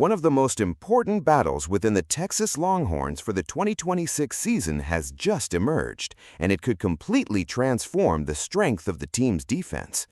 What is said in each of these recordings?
One of the most important battles within the Texas Longhorns for the 2026 season has just emerged, and it could completely transform the strength of the team's defense.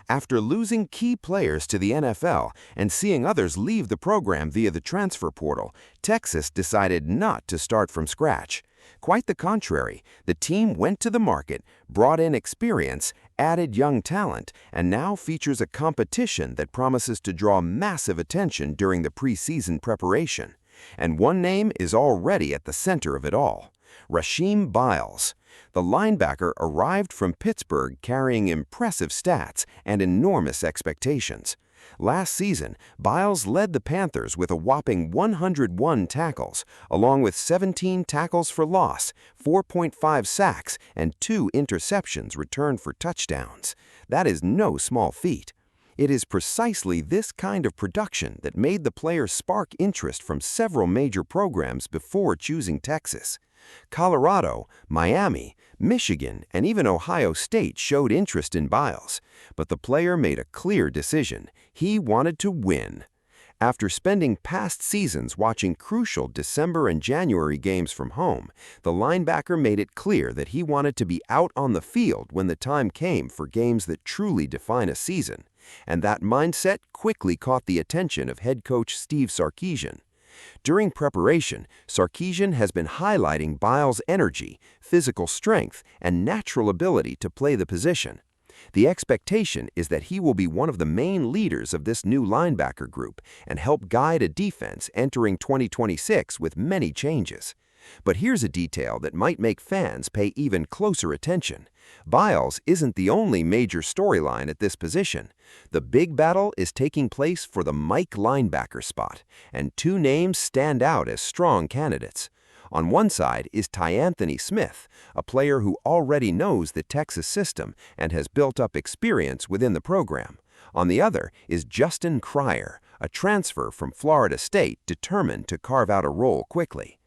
After losing key players to the NFL and seeing others leave the program via the transfer portal, Texas decided not to start from scratch. Quite the contrary, the team went to the market, brought in experience, added young talent, and now features a competition that promises to draw massive attention during the preseason preparation. And one name is already at the center of it all: Rasheem Biles. The linebacker arrived from Pittsburgh carrying impressive stats and enormous expectations. Last season, Biles led the Panthers with a whopping 101 tackles, along with 17 tackles for loss, 4.5 sacks, and 2 interceptions returned for touchdowns. That is no small feat. It is precisely this kind of production that made the player spark interest from several major programs before choosing Texas. Colorado, Miami, Michigan, and even Ohio State showed interest in Biles, but the player made a clear decision: he wanted to win. After spending past seasons watching crucial December and January games from home, the linebacker made it clear that he wanted to be out on the field when the time came for games that truly define a season. And that mindset quickly caught the attention of head coach Steve Sarkisian. During preparation, Sarkisian has been highlighting Biles' energy, physical strength, and natural ability to play the position. The expectation is that he will be one of the main leaders of this new linebacker group and help guide a defense entering 2026 with many changes. But here's a detail that might make fans pay even closer attention. Biles isn't the only major storyline at this position. The big battle is taking place for the Mike linebacker spot, and 2 names stand out as strong candidates. On one side is Anthony Smith, a player who already knows the Texas system and has built up experience within the program. On the other is Justin Cryer, a transfer from Florida State determined to carve out a role quickly.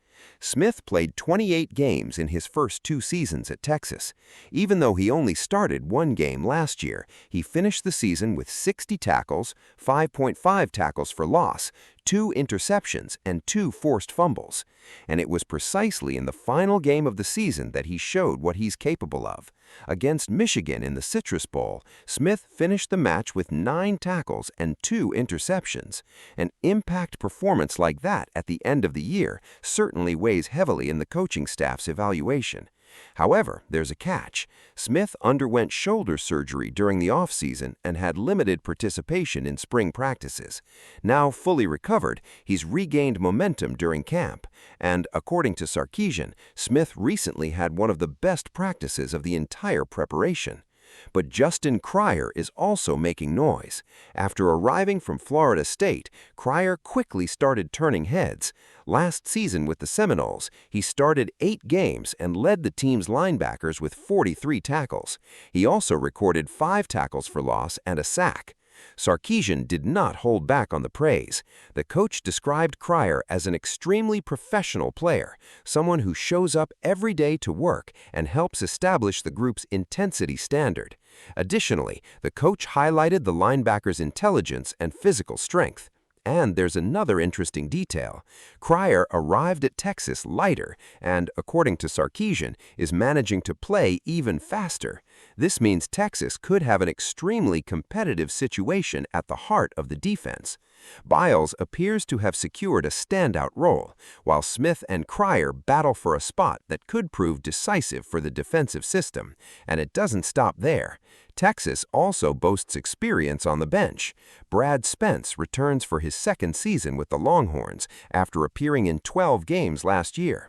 Smith played 28 games in his first 2 seasons at Texas. Even though he only started 1 game last year, he finished the season with 60 tackles, 5.5 tackles for loss, 2 interceptions, and 2 forced fumbles. And it was precisely in the final game of the season that he showed what he's capable of. Against Michigan in the Citrus Bowl, Smith finished the match with 9 tackles and 2 interceptions. An impact performance like that at the end of the year certainly weighs heavily in the coaching staff's evaluation. However, there's a catch. Smith underwent shoulder surgery during the offseason and had limited participation in spring practices. Now fully recovered, he's regained momentum during camp, and according to Sarkisian, Smith recently had one of the best practices of the entire preparation. But Justin Cryer is also making noise. After arriving from Florida State, Cryer quickly started turning heads. Last season with the Seminoles, he started 8 games and led the team's linebackers with 43 tackles. He also recorded 5 tackles for loss and a sack. Sarkisian did not hold back on the praise. The coach described Cryer as an extremely professional player, someone who shows up every day to work and helps establish the group's intensity standard. Additionally, the coach highlighted the linebacker's intelligence and physical strength. And there's another interesting detail. Cryer arrived at Texas lighter and, according to Sarkisian, is managing to play even faster. This means Texas could have an extremely competitive situation at the heart of the defense. Biles appears to have secured a standout role, while Smith and Cryer battle for a spot that could prove decisive for the defensive system. And it doesn't stop there. Texas also boasts experience on the bench. Brad Spence returns for his 2nd season with the Longhorns after appearing in 12 games last year.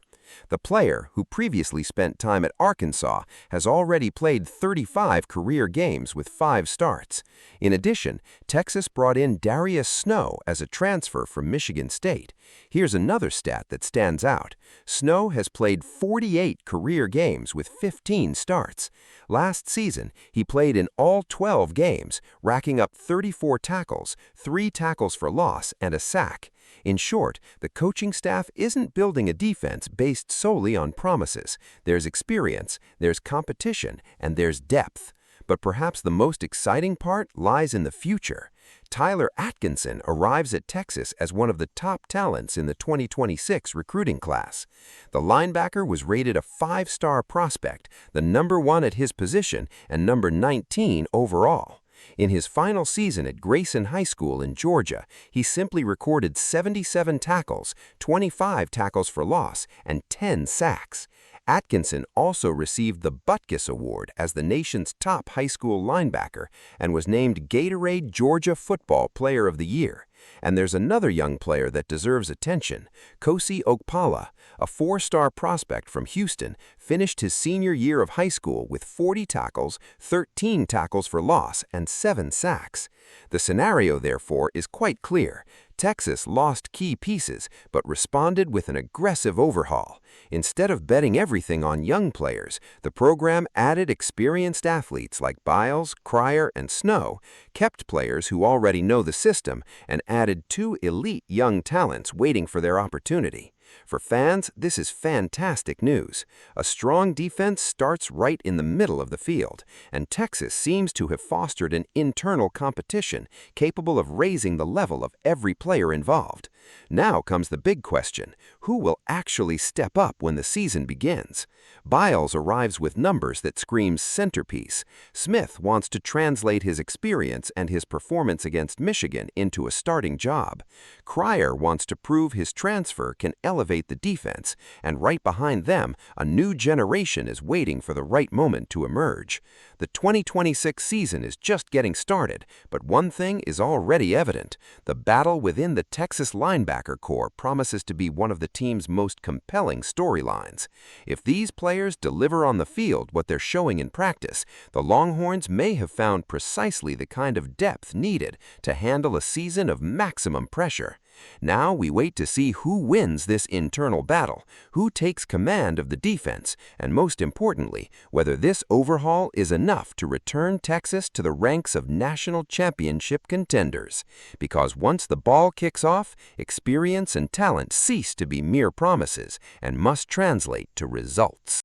The player, who previously spent time at Arkansas, has already played 35 career games with 5 starts. In addition, Texas brought in Darius Snow as a transfer from Michigan State. Here's another stat that stands out. Snow has played 48 career games with 15 starts. Last season, he played in all 12 games, racking up 34 tackles, 3 tackles for loss, and a sack. In short, the coaching staff isn't building a defense based solely on promises. There's experience, there's competition, and there's depth. But perhaps the most exciting part lies in the future. Tyler Atkinson arrives at Texas as one of the top talents in the 2026 recruiting class. The linebacker was rated a 5-star prospect, the #1 at his position and number 19 overall. In his final season at Grayson High School in Georgia, he simply recorded 77 tackles, 25 tackles for loss, and 10 sacks. Atkinson also received the Butkus Award as the nation's top high school linebacker and was named Gatorade Georgia Football Player of the Year. And there's another young player that deserves attention. Kosi Okpala, a 4-star prospect from Houston, finished his senior year of high school with 40 tackles, 13 tackles for loss, and 7 sacks. The scenario, therefore, is quite clear. Texas lost key pieces, but responded with an aggressive overhaul. Instead of betting everything on young players, the program added experienced athletes like Biles, Cryer, and Snow, kept players who already know the system, and added 2 elite young talents waiting for their opportunity. For fans, this is fantastic news. A strong defense starts right in the middle of the field, and Texas seems to have fostered an internal competition capable of raising the level of every player involved. Now comes the big question: who will actually step up when the season begins? Biles arrives with numbers that scream centerpiece. Smith wants to translate his experience and his performance against Michigan into a starting job. Cryer wants to prove his transfer can elevate the defense, and right behind them, a new generation is waiting for the right moment to emerge. The 2026 season is just getting started, but one thing is already evident: the battle within the Texas linebacker corps promises to be one of the team's most compelling storylines. If these players deliver on the field what they're showing in practice, the Longhorns may have found precisely the kind of depth needed to handle a season of maximum pressure. Now we wait to see who wins this internal battle, who takes command of the defense, and most importantly, whether this overhaul is enough to return Texas to the ranks of national championship contenders. Because once the ball kicks off, experience and talent cease to be mere promises and must translate to results.